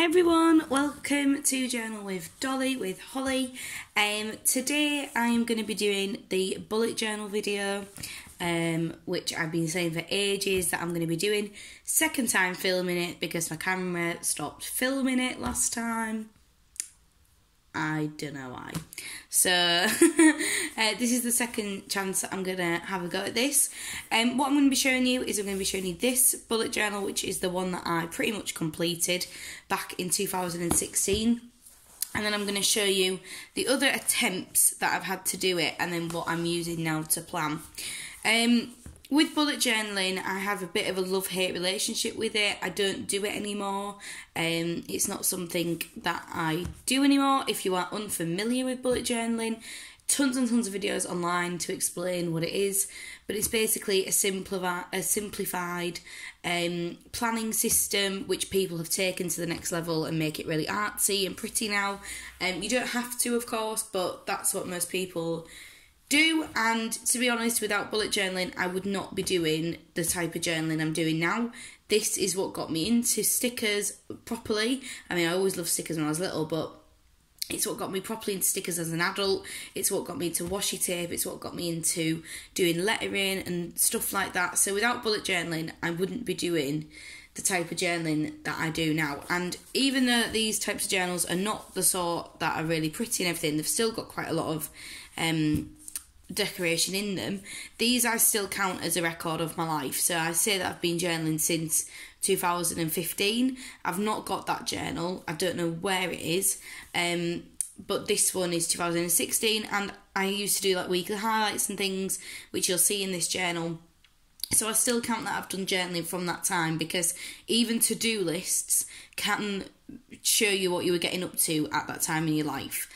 everyone, welcome to Journal with Dolly with Holly. Today I'm going to be doing the bullet journal video, which I've been saying for ages that I'm going to be doing. Second time filming it because my camera stopped filming it last time. I don't know why. So this is the second chance that I'm going to have a go at this. What I'm going to be showing you is I'm going to be showing you this bullet journal, which is the one that I pretty much completed back in 2016. And then I'm going to show you the other attempts that I've had to do it and then what I'm using now to plan. With bullet journaling, I have a bit of a love-hate relationship with it. I don't do it anymore. It's not something that I do anymore. If you are unfamiliar with bullet journaling, tons and tons of videos online to explain what it is. But it's basically a simplified planning system which people have taken to the next level and make it really artsy and pretty now. You don't have to, of course, but that's what most people do. And to be honest, without bullet journaling, I would not be doing the type of journaling I'm doing now. This is what got me into stickers properly. I mean, I always loved stickers when I was little, but it's what got me properly into stickers as an adult. It's what got me into washi tape. It's what got me into doing lettering and stuff like that. So without bullet journaling, I wouldn't be doing the type of journaling that I do now. And even though these types of journals are not the sort that are really pretty and everything, they've still got quite a lot of decoration in them. These I still count as a record of my life. So I say that I've been journaling since 2015. I've not got that journal. I don't know where it is. But this one is 2016, and I used to do like weekly highlights and things, which you'll see in this journal. So I still count that I've done journaling from that time, because even to-do lists can show you what you were getting up to at that time in your life,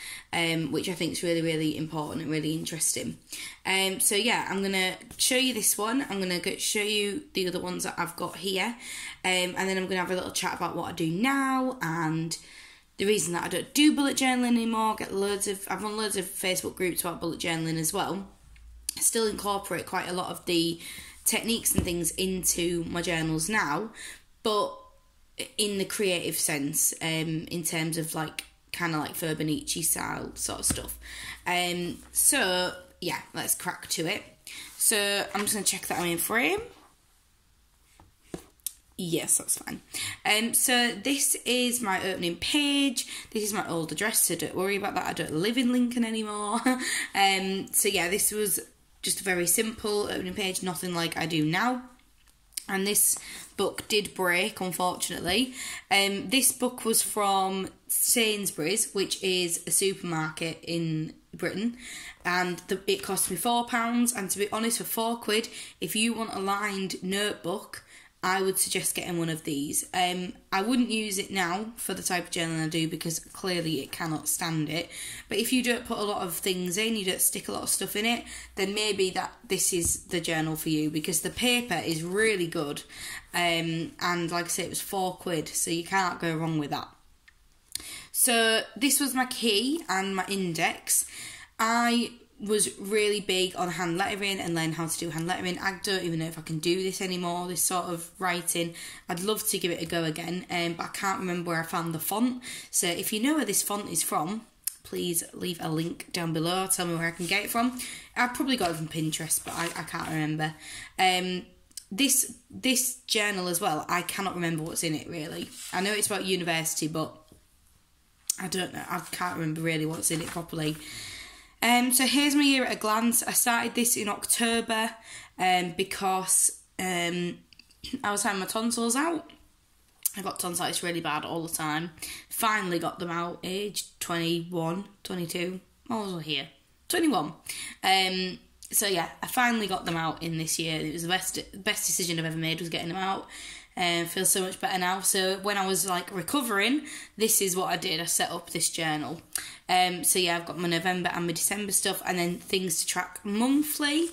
which I think is really, really important and really interesting. So yeah, I'm going to show you this one. I'm going to show you the other ones that I've got here, and then I'm going to have a little chat about what I do now and the reason that I don't do bullet journaling anymore. I've run loads of Facebook groups about bullet journaling as well. I still incorporate quite a lot of the techniques and things into my journals now, but in the creative sense, in terms of like kind of like Furniture style sort of stuff. So yeah, let's crack to it. So I'm just going to check that I'm in frame. Yes, that's fine. So this is my opening page. This is my old address, so don't worry about that. I don't live in Lincoln anymore. So yeah, this was just a very simple opening page, nothing like I do now. And this book did break, unfortunately. This book was from Sainsbury's, which is a supermarket in Britain, and it cost me £4. And to be honest, for £4, if you want a lined notebook, I would suggest getting one of these. I wouldn't use it now for the type of journaling I do because clearly it cannot stand it. But if you don't put a lot of things in, you don't stick a lot of stuff in it, then maybe this is the journal for you, because the paper is really good. And like I say, it was £4, so you can't go wrong with that. So this was my key and my index. I was really big on hand lettering and learn how to do hand lettering. I don't even know if I can do this anymore, this sort of writing. I'd love to give it a go again, but I can't remember where I found the font. So if you know where this font is from, please leave a link down below. Tell me where I can get it from. I've probably got it from Pinterest, but I can't remember. This journal as well, I cannot remember what's in it really. I know it's about university, but I don't know. I can't remember really what's in it properly. So here's my year at a glance. I started this in October because I was having my tonsils out. I got tonsillitis really bad all the time. Finally got them out, aged 21, 22. What was I here? 21. So yeah, I finally got them out in this year. It was the best decision I've ever made, was getting them out. Feel so much better now. So when I was like recovering, this is what I did. I set up this journal. So yeah, I've got my November and my December stuff, and then things to track monthly.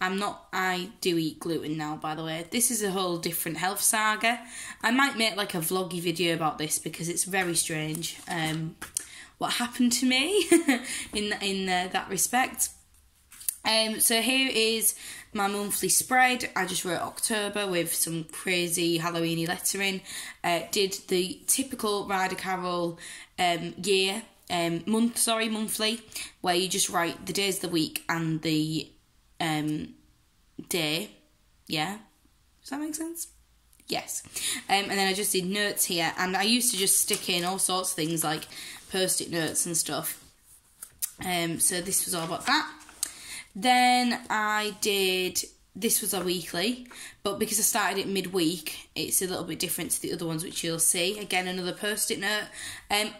I do eat gluten now, by the way. This is a whole different health saga. I might make like a vloggy video about this because it's very strange what happened to me in that respect. So here is my monthly spread. I just wrote October with some crazy Halloweeny lettering. Did the typical Ryder Carroll monthly, where you just write the days of the week and the day. Yeah, does that make sense? Yes. And then I just did notes here, and I used to just stick in all sorts of things like post-it notes and stuff. So this was all about that. Then I did, this was a weekly, but because I started it midweek, it's a little bit different to the other ones, which you'll see. Again, another post-it note.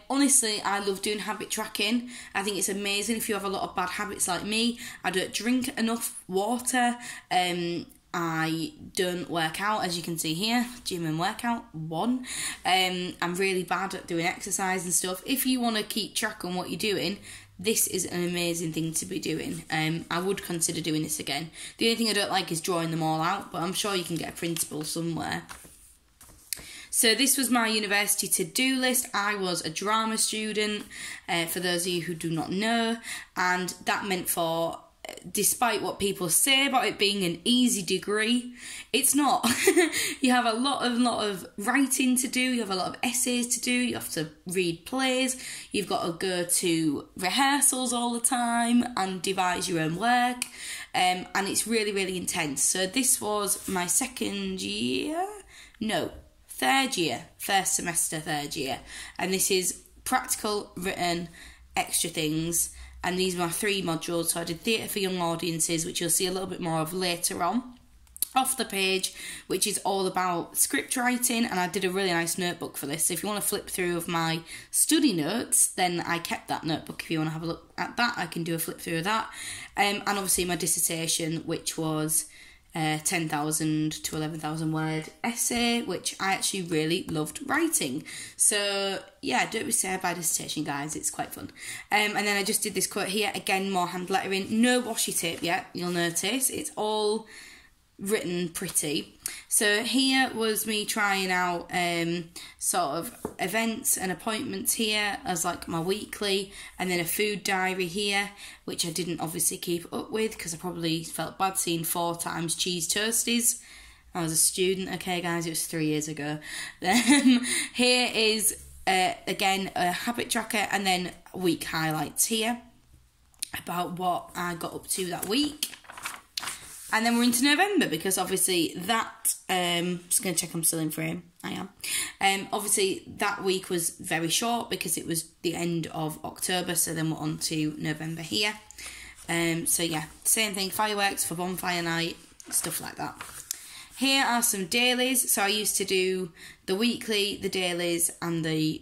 Honestly, I love doing habit tracking. I think it's amazing if you have a lot of bad habits like me. I don't drink enough water. I don't work out, as you can see here, gym and workout, 1. I'm really bad at doing exercise and stuff. If you want to keep track on what you're doing, this is an amazing thing to be doing. I would consider doing this again. The only thing I don't like is drawing them all out, but I'm sure you can get a printable somewhere. So this was my university to-do list. I was a drama student, for those of you who do not know, and that meant for, despite what people say about it being an easy degree, it's not. You have a lot of writing to do, you have a lot of essays to do, you have to read plays, you've got to go to rehearsals all the time and devise your own work, and it's really, really intense. So this was my first semester, third year, and this is practical, written, extra things. And these were my 3 modules. So I did theatre for young audiences, which you'll see a little bit more of later on, off the page, which is all about script writing, and I did a really nice notebook for this. So if you want to flip through of my study notes, then I kept that notebook. If you want to have a look at that, I can do a flip through of that. And obviously my dissertation, which was 10,000 to 11,000 word essay, which I actually really loved writing. So yeah, don't be scared by dissertation, guys, it's quite fun. And then I just did this quote here, again, more hand lettering, no washi tape yet, you'll notice, it's all written pretty. So here was me trying out sort of events and appointments here as like my weekly, and then a food diary here, which I didn't obviously keep up with because I probably felt bad seeing 4 times cheese toasties. I was a student, okay guys, it was 3 years ago. Here is again a habit tracker, and then week highlights here about what I got up to that week. And then we're into November, because obviously that, just going to check I'm still in frame, I am. Obviously that week was very short because it was the end of October, so then we're on to November here. So yeah, same thing, fireworks for bonfire night, stuff like that. Here are some dailies. So I used to do the weekly, the dailies and the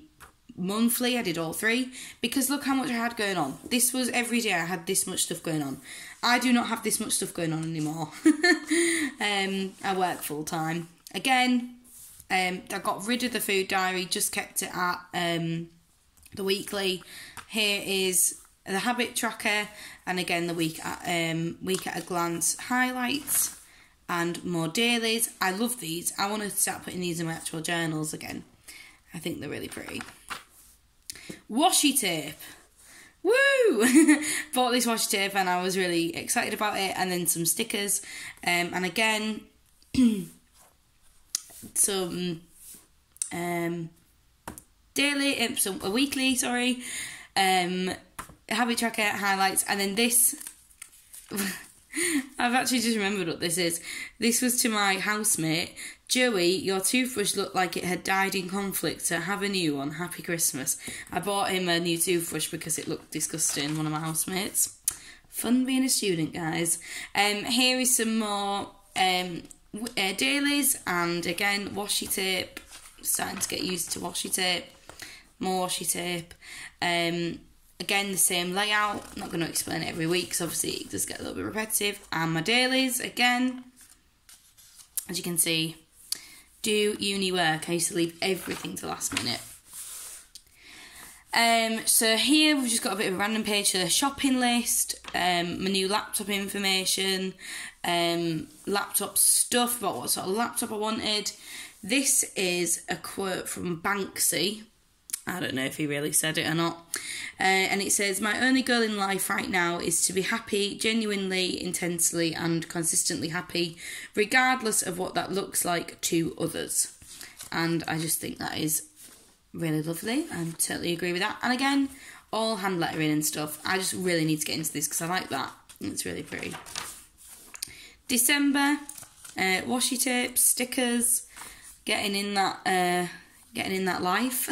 monthly. I did all 3 because look how much I had going on. This was every day I had this much stuff going on. I do not have this much stuff going on anymore. I work full time. Again, I got rid of the food diary, just kept it at the weekly. Here is the habit tracker, and again the week at a glance highlights and more dailies. I love these. I want to start putting these in my actual journals again. I think they're really pretty. Washi tape. Woo! Bought this washi tape and I was really excited about it, and then some stickers, and again some a weekly, sorry, habit tracker highlights, and then this. I've actually just remembered what this is. This was to my housemate. Joey, your toothbrush looked like it had died in conflict, so have a new one. Happy Christmas. I bought him a new toothbrush because it looked disgusting, one of my housemates. Fun being a student, guys. Here is some more dailies, and again, washi tape. Starting to get used to washi tape. More washi tape. Again, the same layout. I'm not going to explain it every week because obviously it does get a little bit repetitive. And my dailies, again, as you can see, do uni work. I used to leave everything to the last minute. So here we've just got a bit of a random page for the shopping list, my new laptop information, laptop stuff about what sort of laptop I wanted. This is a quote from Banksy. I don't know if he really said it or not. And it says, my only goal in life right now is to be happy, genuinely, intensely and consistently happy, regardless of what that looks like to others. And I just think that is really lovely. I totally agree with that. And again, all hand lettering and stuff. I just really need to get into this because I like that. It's really pretty. December, washi tapes, stickers, getting in that life.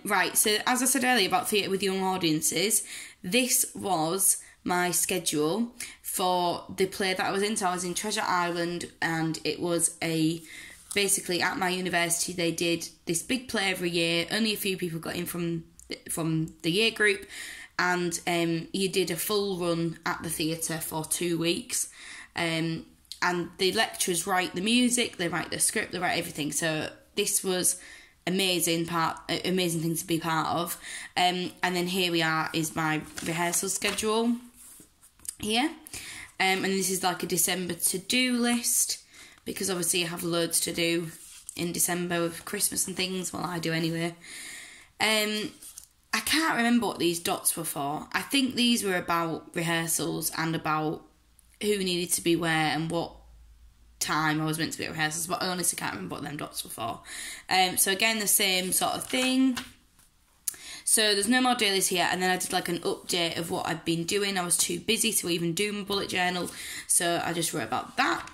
Right, so as I said earlier about theatre with young audiences, this was my schedule for the play that I was in. So I was in Treasure Island, and it was basically at my university they did this big play every year. Only a few people got in from the year group, and you did a full run at the theatre for 2 weeks. And the lecturers write the music, they write the script, they write everything. So this was amazing thing to be part of. And then here we are is my rehearsal schedule here. And this is like a December to-do list, because obviously I have loads to do in December with Christmas and things. Well, I do anyway. I can't remember what these dots were for. I think these were about rehearsals and about who needed to be where and what time I was meant to be at rehearsals, but I honestly can't remember what them dots were for. So again, the same sort of thing. So there's no more dailies here, and then I did like an update of what I'd been doing. I was too busy to even do my bullet journal, so I just wrote about that.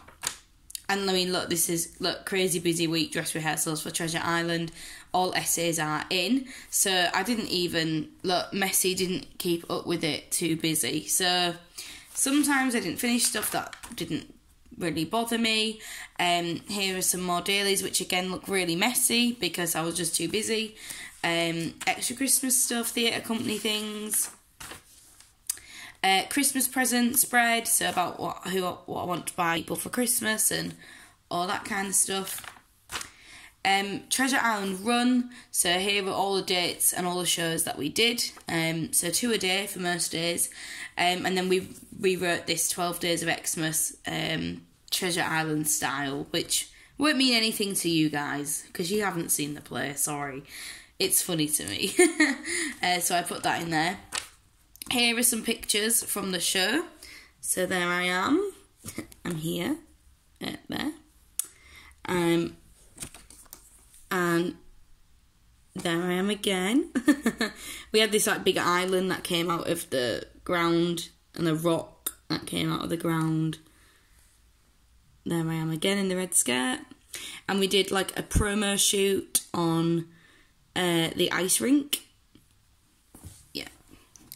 And I mean, look, crazy busy week, dress rehearsals for Treasure Island. All essays are in. So I didn't even, Messy didn't keep up with it, too busy. So sometimes I didn't finish stuff that didn't really bother me. Here are some more dailies, which again look really messy because I was just too busy. Extra Christmas stuff, theatre company things. Christmas present spread, so about what I want to buy people for Christmas and all that kind of stuff. Treasure Island run, so here are all the dates and all the shows that we did. So 2 a day for most days, and then we rewrote this 12 Days of Xmas Treasure Island style, which won't mean anything to you guys because you haven't seen the play. Sorry, it's funny to me. So I put that in there. Here are some pictures from the show. So there I am. I'm here. There. And there I am again. We had this like big island that came out of the ground and a rock that came out of the ground. There I am again in the red skirt. And we did like a promo shoot on the ice rink.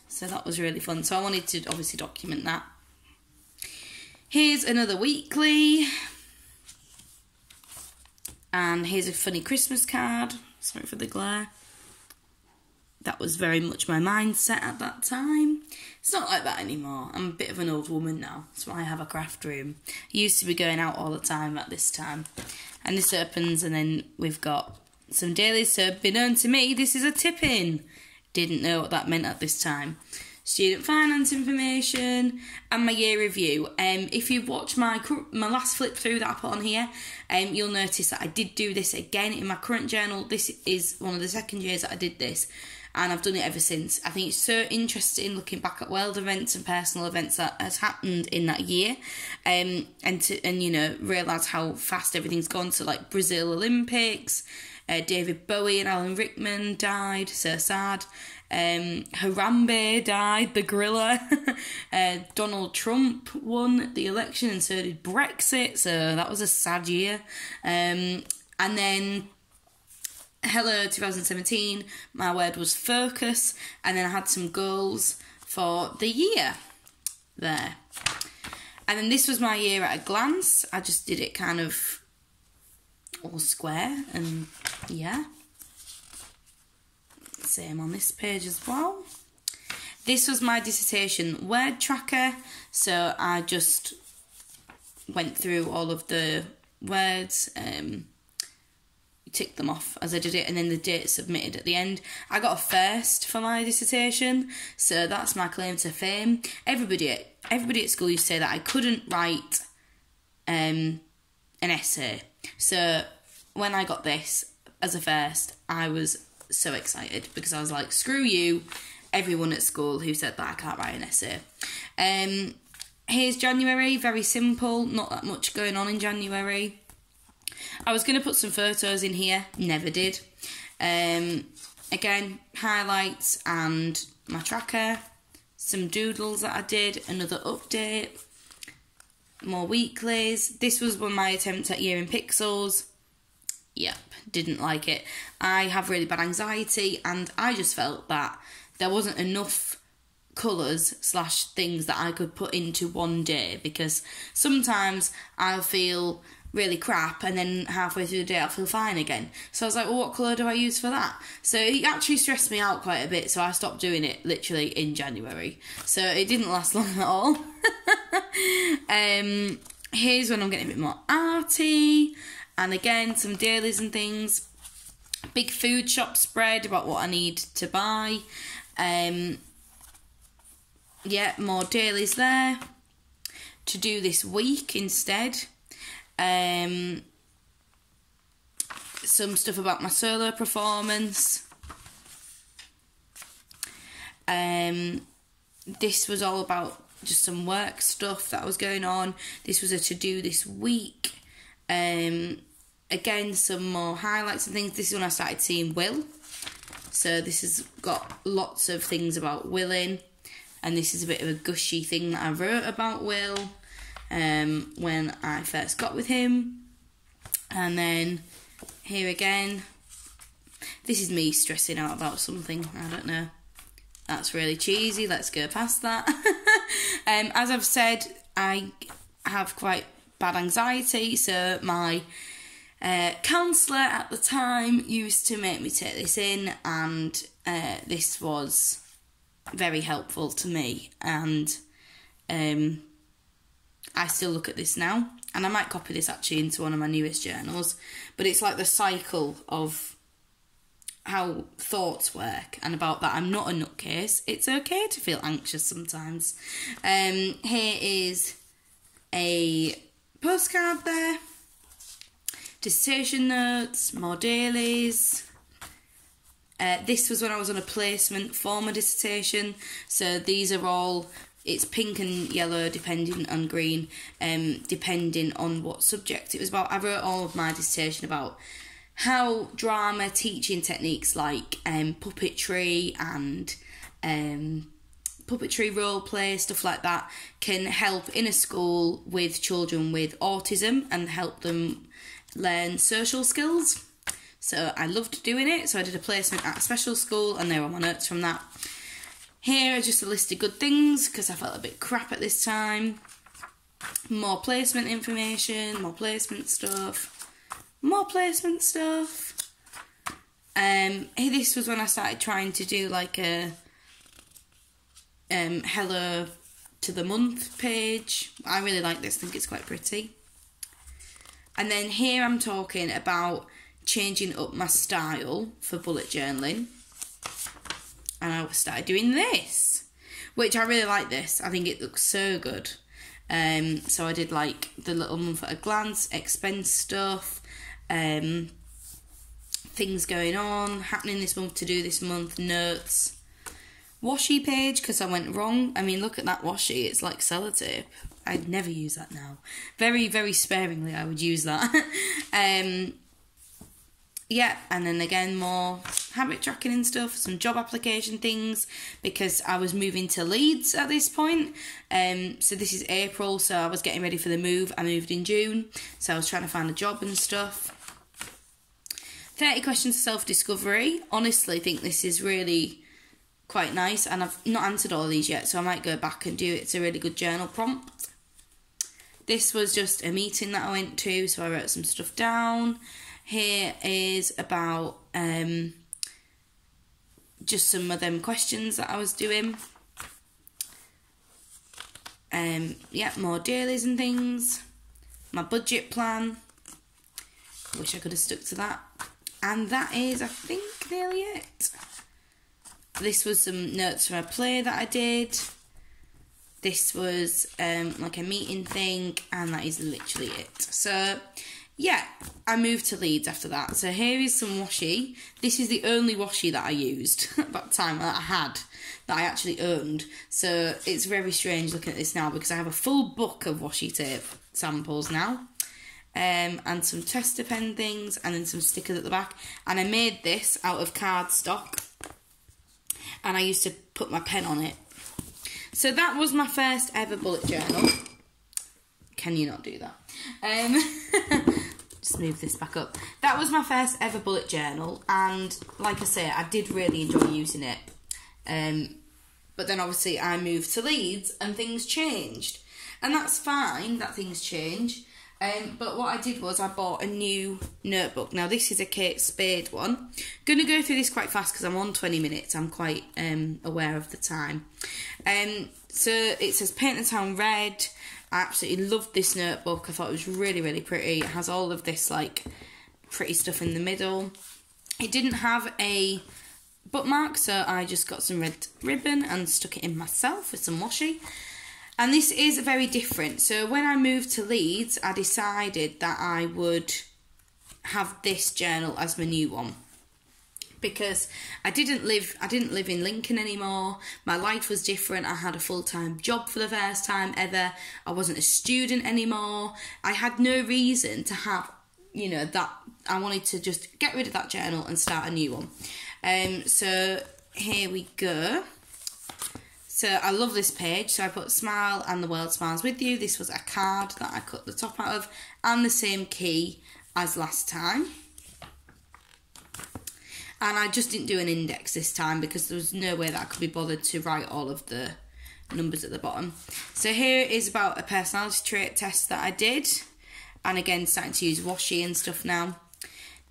So that was really fun. So I wanted to obviously document that. Here's another weekly. And here's a funny Christmas card. Sorry for the glare. That was very much my mindset at that time. It's not like that anymore. I'm a bit of an old woman now. That's why I have a craft room. I used to be going out all the time at this time. And this opens, and then we've got some dailies. So be known to me, this is a tip-in. Didn't know what that meant at this time. Student finance information and my year review. If you've watched my last flip through that I put on here, you'll notice that I did do this again in my current journal. This is one of the second years that I did this, and I've done it ever since. I think it's so interesting looking back at world events and personal events that has happened in that year, and you know, realise how fast everything's gone. So like Brazil Olympics, David Bowie and Alan Rickman died, so sad. Harambe died, the gorilla. Donald Trump won the election, and so did Brexit, so that was a sad year. And then Hello 2017, my word was focus, and then I had some goals for the year there. And then this was my year at a glance. I just did it kind of all square, and yeah. Same on this page as well. This was my dissertation word tracker, so I just went through all of the words, ticked them off as I did it, and then the date submitted at the end. I got a first for my dissertation, so that's my claim to fame. Everybody at school used to say that I couldn't write an essay, so when I got this, as a first, I was so excited because I was like, screw you, everyone at school who said that I can't write an essay. Here's January, very simple, not that much going on in January. I was going to put some photos in here, never did. Again, highlights and my tracker, some doodles that I did, another update, more weeklies. This was one of my attempts at year in pixels. Yep, didn't like it. I have really bad anxiety and I just felt that there wasn't enough colours / things that I could put into one day, because sometimes I'll feel really crap and then halfway through the day I'll feel fine again. So I was like, well, what colour do I use for that? So it actually stressed me out quite a bit, so I stopped doing it literally in January. So it didn't last long at all. Here's when I'm getting a bit more arty, and again some dailies and things. Big food shop spread about what I need to buy. Yeah, more dailies there to do this week instead. Some stuff about my solo performance. This was all about just some work stuff that was going on. This was a to-do this week. Again, some more highlights and things. This is when I started seeing Will. So this has got lots of things about Willing. And this is a bit of a gushy thing that I wrote about Will when I first got with him. And then here again, this is me stressing out about something. I don't know. That's really cheesy. Let's go past that. As I've said, I have quite bad anxiety. So my counsellor at the time used to make me take this in. And this was very helpful to me, and I still look at this now, and I might copy this actually into one of my newest journals, but it's like the cycle of how thoughts work, and about that I'm not a nutcase. It's okay to feel anxious sometimes. Here is a postcard there, dissertation notes, more dailies. This was when I was on a placement for my dissertation, so these are all, it's pink and yellow depending on green, depending on what subject it was about. I wrote all of my dissertation about how drama teaching techniques like puppetry and puppetry role play, stuff like that, can help in a school with children with autism and help them learn social skills. So I loved doing it, so I did a placement at a special school, and there are my notes from that. Here are just a list of good things, because I felt a bit crap at this time. More placement information, more placement stuff, more placement stuff. This was when I started trying to do like a hello to the month page. I really like this, I think it's quite pretty. And then here I'm talking about changing up my style for bullet journaling, and I started doing this, which I really like this. I think it looks so good. So I did like the little month at a glance, expense stuff, things going on, happening this month, to do this month, notes, washi page, because I went wrong. I mean, look at that washi, it's like sellotape. I'd never use that now. Very, very sparingly I would use that. Yeah, and then again, more habit tracking and stuff, some job application things, because I was moving to Leeds at this point. So this is April, so I was getting ready for the move. I moved in June, so I was trying to find a job and stuff. 30 questions of self-discovery. Honestly, I think this is really quite nice, and I've not answered all of these yet, so I might go back and do it. It's a really good journal prompt. This was just a meeting that I went to, so I wrote some stuff down. Here is about just some of them questions that I was doing. Yeah, more dailies and things. My budget plan. Wish I could have stuck to that. And that is, I think, nearly it. This was some notes from a play that I did. This was like a meeting thing, and that is literally it. So yeah, I moved to Leeds after that. So here is some washi. This is the only washi that I used at that time, that I had, that I actually owned. So it's very strange looking at this now because I have a full book of washi tape samples now. And some tester pen things, and then some stickers at the back. And I made this out of cardstock, and I used to put my pen on it. So that was my first ever bullet journal. Can you not do that? Just move this back up. That was my first ever bullet journal, and like I say, I did really enjoy using it. But then obviously I moved to Leeds and things changed. And that's fine that things change. But what I did was I bought a new notebook. Now this is a Kate Spade one. Going to go through this quite fast because I'm on 20 minutes. I'm quite aware of the time. So it says Paint the Town Red. I absolutely loved this notebook. I thought it was really, really pretty. It has all of this like pretty stuff in the middle. It didn't have a bookmark, so I just got some red ribbon and stuck it in myself with some washi. And this is very different. So when I moved to Leeds, I decided that I would have this journal as my new one. Because I didn't live in Lincoln anymore. My life was different. I had a full-time job for the first time ever. I wasn't a student anymore. I had no reason to have, you know, that. I wanted to just get rid of that journal and start a new one. So here we go. So I love this page. So I put smile and the world smiles with you. This was a card that I cut the top out of, and the same key as last time. And I just didn't do an index this time because there was no way that I could be bothered to write all of the numbers at the bottom. So here is about a personality trait test that I did. And again, starting to use washi and stuff now.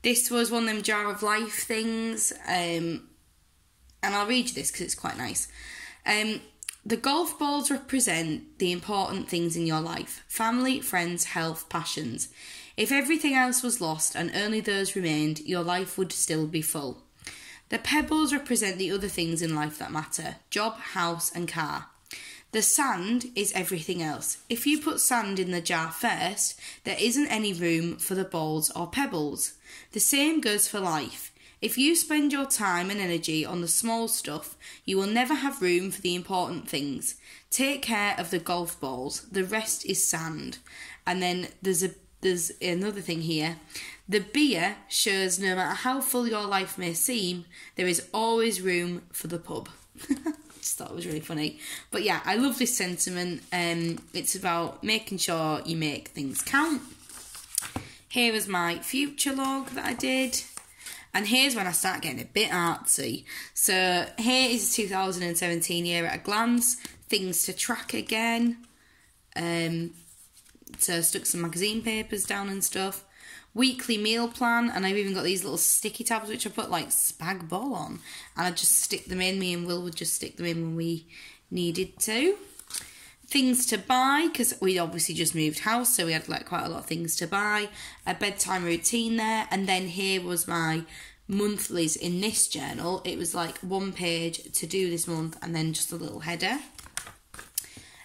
This was one of them jar of life things. And I'll read you this because it's quite nice. The golf balls represent the important things in your life: family, friends, health, passions. If everything else was lost and only those remained, your life would still be full. The pebbles represent the other things in life that matter: job, house and car. The sand is everything else. If you put sand in the jar first, there isn't any room for the balls or pebbles. The same goes for life. If you spend your time and energy on the small stuff, you will never have room for the important things. Take care of the golf balls. The rest is sand. And then there's another thing here. The beer shows no matter how full your life may seem, there is always room for the pub. Just thought it was really funny. But yeah, I love this sentiment. It's about making sure you make things count. Here is my future log that I did. And here's when I start getting a bit artsy. So here is 2017 year at a glance. Things to track again. So I stuck some magazine papers down and stuff. Weekly meal plan. And I've even got these little sticky tabs which I put like spag bol on. And I just stick them in. Me and Will would just stick them in when we needed to. Things to buy, because we obviously just moved house, so we had like quite a lot of things to buy. A bedtime routine there, and then here was my monthlies in this journal. It was like one page to do this month, and then just a little header.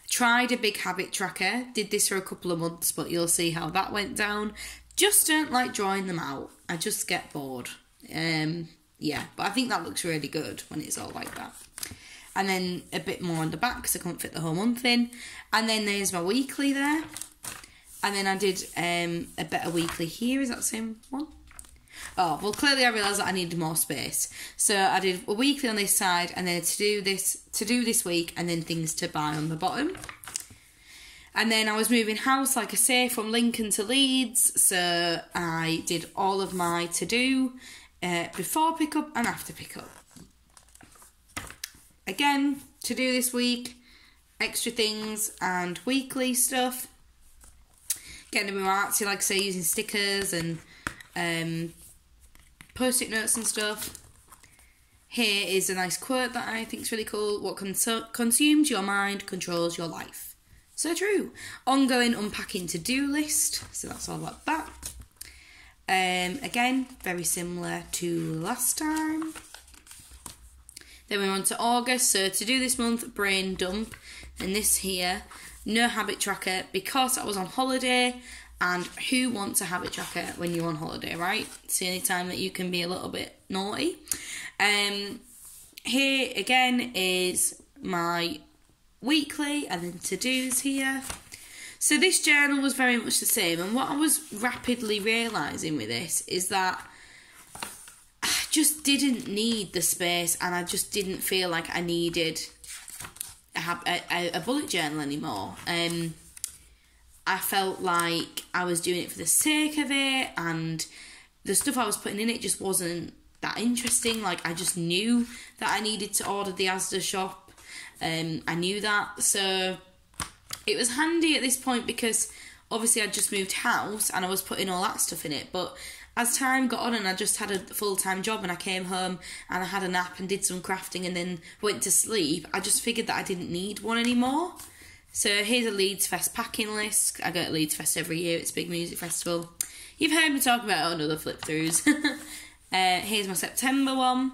Tried a big habit tracker, did this for a couple of months, but you'll see how that went down. Just don't like drawing them out. I just get bored. Yeah, but I think that looks really good when it's all like that. And then a bit more on the back because I couldn't fit the whole month in. And then there's my weekly there. And then I did a better weekly here. Is that the same one? Oh, well, clearly I realised that I needed more space. So I did a weekly on this side and then to do this week and then things to buy on the bottom. And then I was moving house, like I say, from Lincoln to Leeds. So I did all of my to-do before pick-up and after pick-up. Again, to do this week, extra things and weekly stuff. Getting a bit more artsy, like I say, using stickers and post-it notes and stuff. Here is a nice quote that I think is really cool. What consumes your mind controls your life. So true. Ongoing unpacking to-do list. So that's all about that. Again, very similar to last time. Then we're on to August, so to do this month, brain dump. And this here, no habit tracker, because I was on holiday And who wants a habit tracker when you're on holiday, right? It's the only time that you can be a little bit naughty. Here again is my weekly and then to-dos here. So this journal was very much the same, and what I was rapidly realising with this is that I just didn't need the space, and I just didn't feel like I needed a bullet journal anymore. I felt like I was doing it for the sake of it, and the stuff I was putting in it just wasn't that interesting. Like, I just knew that I needed to order the Asda shop. I knew that, so it was handy at this point because obviously I'd just moved house and I was putting all that stuff in it. But as time got on and I just had a full-time job and I came home and I had a nap and did some crafting and then went to sleep, I just figured that I didn't need one anymore. So here's a Leeds Fest packing list. I go to Leeds Fest every year. It's a big music festival. You've heard me talk about it on other flip-throughs. Here's my September one.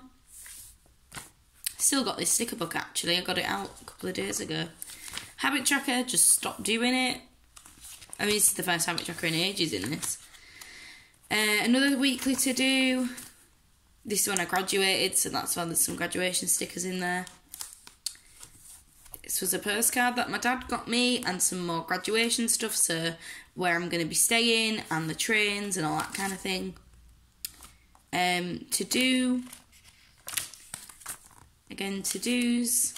Still got this sticker book, actually. I got it out a couple of days ago. Habit tracker, just stopped doing it. I mean, this is the first habit tracker in ages in this. Another weekly to do. This is when I graduated, so that's why there's some graduation stickers in there. This was a postcard that my dad got me and some more graduation stuff, so where I'm going to be staying and the trains and all that kind of thing. To do. Again, to-dos.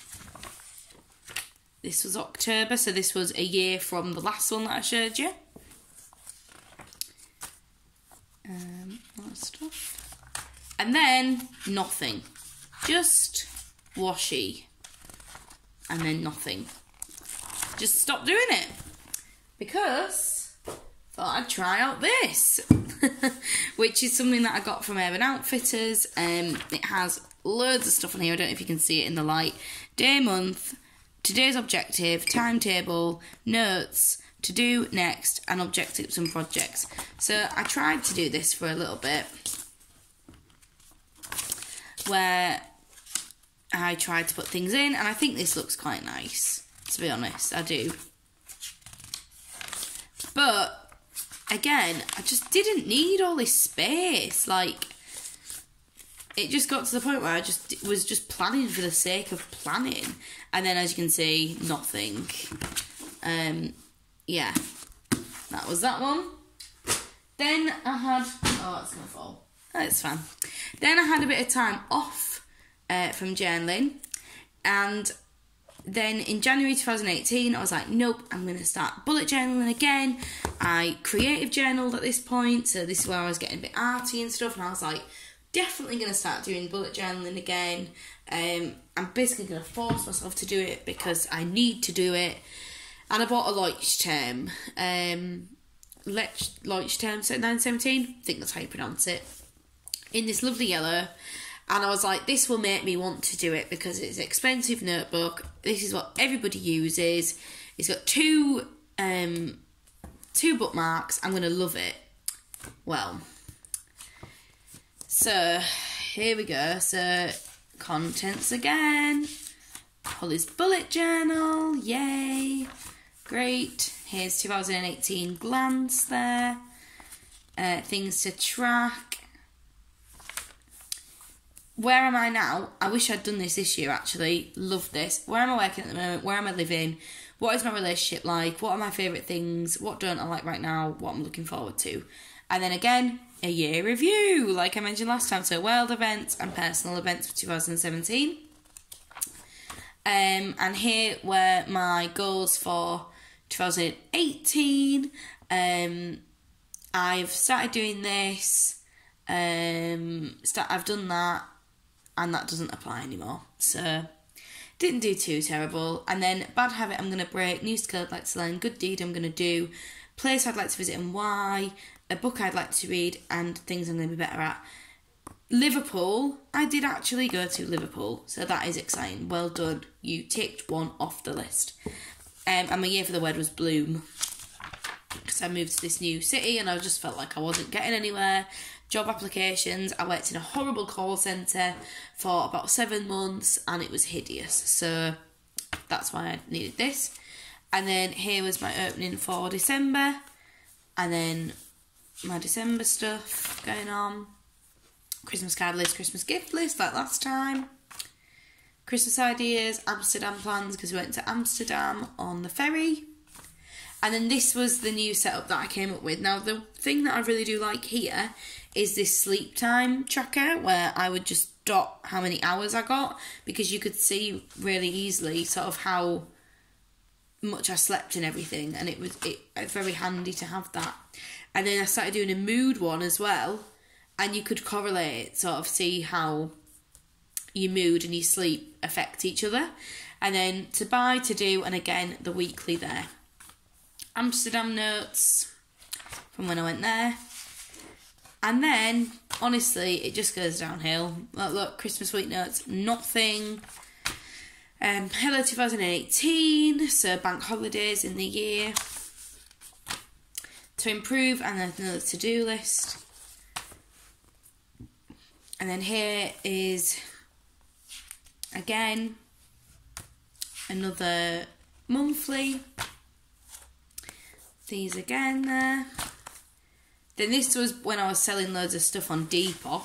This was October, so this was a year from the last one that I showed you. That stuff. And then nothing. Just washi. And then nothing. Just stopped doing it. Because thought I'd try out this. Which is something that I got from Urban Outfitters. It has loads of stuff on here. I don't know if you can see it in the light. Day, month, today's objective, timetable, notes, to do next, and objectives and projects. So I tried to do this for a little bit, where I tried to put things in, and I think this looks quite nice, to be honest, I do. But, again, I just didn't need all this space. Like, it just got to the point where I just was just planning for the sake of planning. And then, as you can see, nothing. Yeah, that was that one. Then I had... Oh, it's going to fall. Oh, it's fine. Then I had a bit of time off from journaling. And then in January 2018, I was like, nope, I'm going to start bullet journaling again. I creative journaled at this point, so this is where I was getting a bit arty and stuff. And I was like, definitely going to start doing bullet journaling again. I'm basically going to force myself to do it because I need to do it. And I bought a Leuchtturm. Leuchtturm 917, I think that's how you pronounce it. In this lovely yellow. And I was like, this will make me want to do it because it's an expensive notebook. This is what everybody uses. It's got two bookmarks. I'm going to love it. Well, so here we go. So contents again. Holly's bullet journal. Yay. Great. Here's 2018 glance there. Things to track. Where am I now? I wish I'd done this year, actually. Love this. Where am I working at the moment? Where am I living? What is my relationship like? What are my favourite things? What don't I like right now? What I'm looking forward to? And then again, a year review, like I mentioned last time. So world events and personal events for 2017. And here were my goals for 2018. I've started doing this. I've done that. And that doesn't apply anymore. So, didn't do too terrible. And then, bad habit I'm going to break, new skill I'd like to learn, good deed I'm going to do, place I'd like to visit and why, a book I'd like to read, and things I'm going to be better at. Liverpool, I did actually go to Liverpool, so that is exciting. Well done, you ticked one off the list. And my year for the word was bloom. Because I moved to this new city and I just felt like I wasn't getting anywhere. Job applications, I worked in a horrible call centre for about 7 months and it was hideous. So that's why I needed this. And then here was my opening for December. And then my December stuff going on. Christmas card list, Christmas gift list like last time. Christmas ideas, Amsterdam plans because we went to Amsterdam on the ferry. And then this was the new setup that I came up with. Now, the thing that I really do like here is this sleep time tracker where I would just dot how many hours I got, because you could see really easily sort of how much I slept and everything, and it was very handy to have that. And then I started doing a mood one as well, and you could correlate, sort of see how your mood and your sleep affect each other. And then to buy, to do, and again the weekly there. Amsterdam notes from when I went there. And then, honestly, it just goes downhill. Look, Christmas week notes, nothing. Hello 2018, so bank holidays in the year. To improve, and then another to-do list. And then here is, again, another monthly. These again there. Then this was when I was selling loads of stuff on Depop.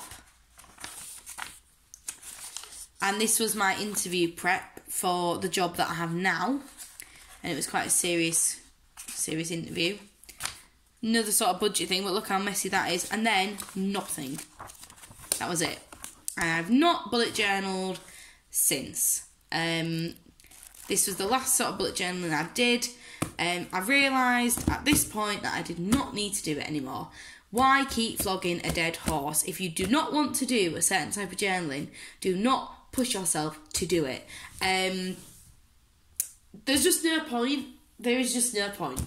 And this was my interview prep for the job that I have now. And it was quite a serious interview. Another sort of budget thing, but look how messy that is. And then nothing. That was it. I have not bullet journaled since. This was the last sort of bullet journaling I did. I realised at this point that I did not need to do it anymore. Why keep flogging a dead horse? If you do not want to do a certain type of journaling, do not push yourself to do it. There's just no point. There is just no point.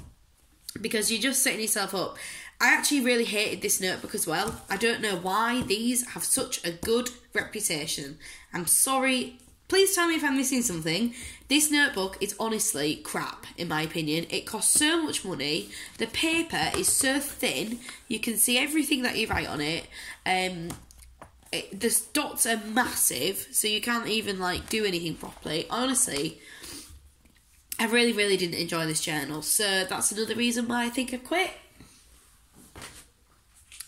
Because you're just setting yourself up. I actually really hated this notebook as well. I don't know why these have such a good reputation. I'm sorry. Please tell me if I'm missing something. This notebook is honestly crap, in my opinion. It costs so much money. The paper is so thin. You can see everything that you write on it. The dots are massive, so you can't even do anything properly. Honestly, I really, really didn't enjoy this journal. So that's another reason why I think I quit.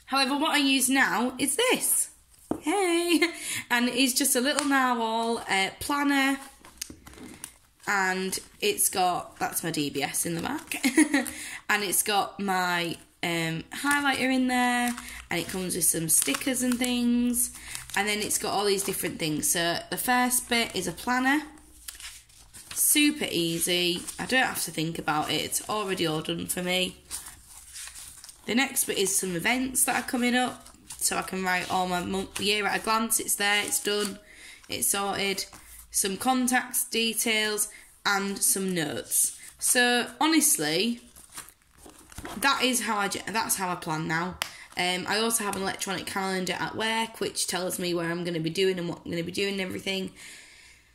However, what I use now is this. Hey! And it's just a little narwhal planner. And it's got, that's my DBS in the back. And it's got my highlighter in there. And it comes with some stickers and things. And then it's got all these different things. So the first bit is a planner. Super easy. I don't have to think about it. It's already all done for me. The next bit is some events that are coming up. So I can write all my year at a glance. It's there, it's done, it's sorted. Some contacts, details, and some notes. So honestly, that's how I plan now. I also have an electronic calendar at work, which tells me where I'm going to be doing and what I'm going to be doing and everything.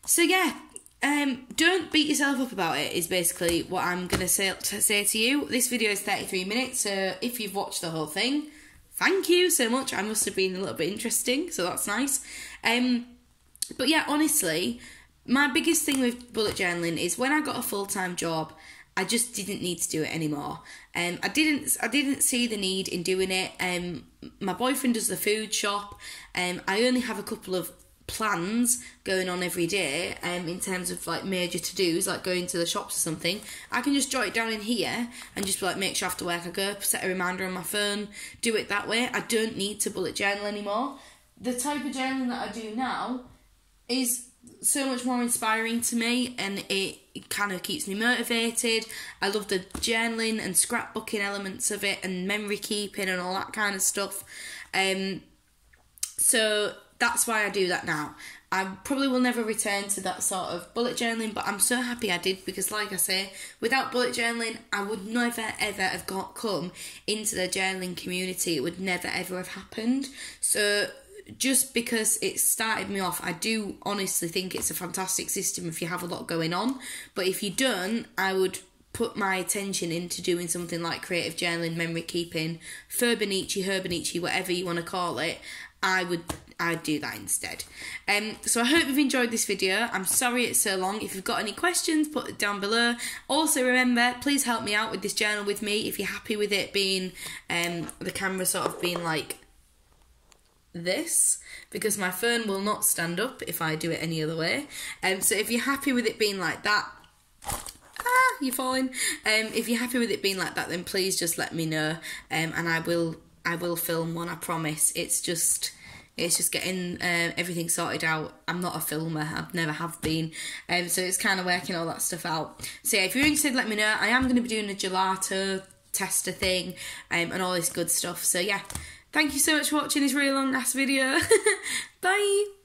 So yeah, don't beat yourself up about it is basically what I'm going to say to you. This video is 33 minutes, so if you've watched the whole thing, thank you so much. I must have been a little bit interesting, so that's nice. But yeah, honestly, my biggest thing with bullet journaling is when I got a full-time job, I just didn't need to do it anymore. I didn't see the need in doing it. My boyfriend does the food shop. I only have a couple of plans going on every day in terms of major to-dos, like going to the shops or something. I can just jot it down in here and just make sure after work I go, set a reminder on my phone, do it that way. I don't need to bullet journal anymore. The type of journaling that I do now is so much more inspiring to me, and it kind of keeps me motivated. I love the journaling and scrapbooking elements of it and memory keeping and all that kind of stuff. So that's why I do that now. I probably will never return to that sort of bullet journaling, but I'm so happy I did, because like I say, without bullet journaling, I would never ever have come into the journaling community. It would never ever have happened. So just because it started me off, I do honestly think it's a fantastic system if you have a lot going on. But if you don't, I would put my attention into doing something like creative journaling, memory keeping, Herbanichi, whatever you want to call it. I would I'd do that instead. So I hope you've enjoyed this video. I'm sorry it's so long. If you've got any questions, put it down below. Also remember, please help me out with this journal with me if you're happy with it being the camera sort of being like this, because my phone will not stand up if I do it any other way. So if you're happy with it being like that, you're falling. If you're happy with it being like that, then please just let me know, and I will film one, I promise. It's just getting everything sorted out. I'm not a filmer, I've never have been, so it's kind of working all that stuff out. So yeah, if you're interested, let me know. I am going to be doing a gelato tester thing, and all this good stuff. So yeah, thank you so much for watching this really long ass video. Bye.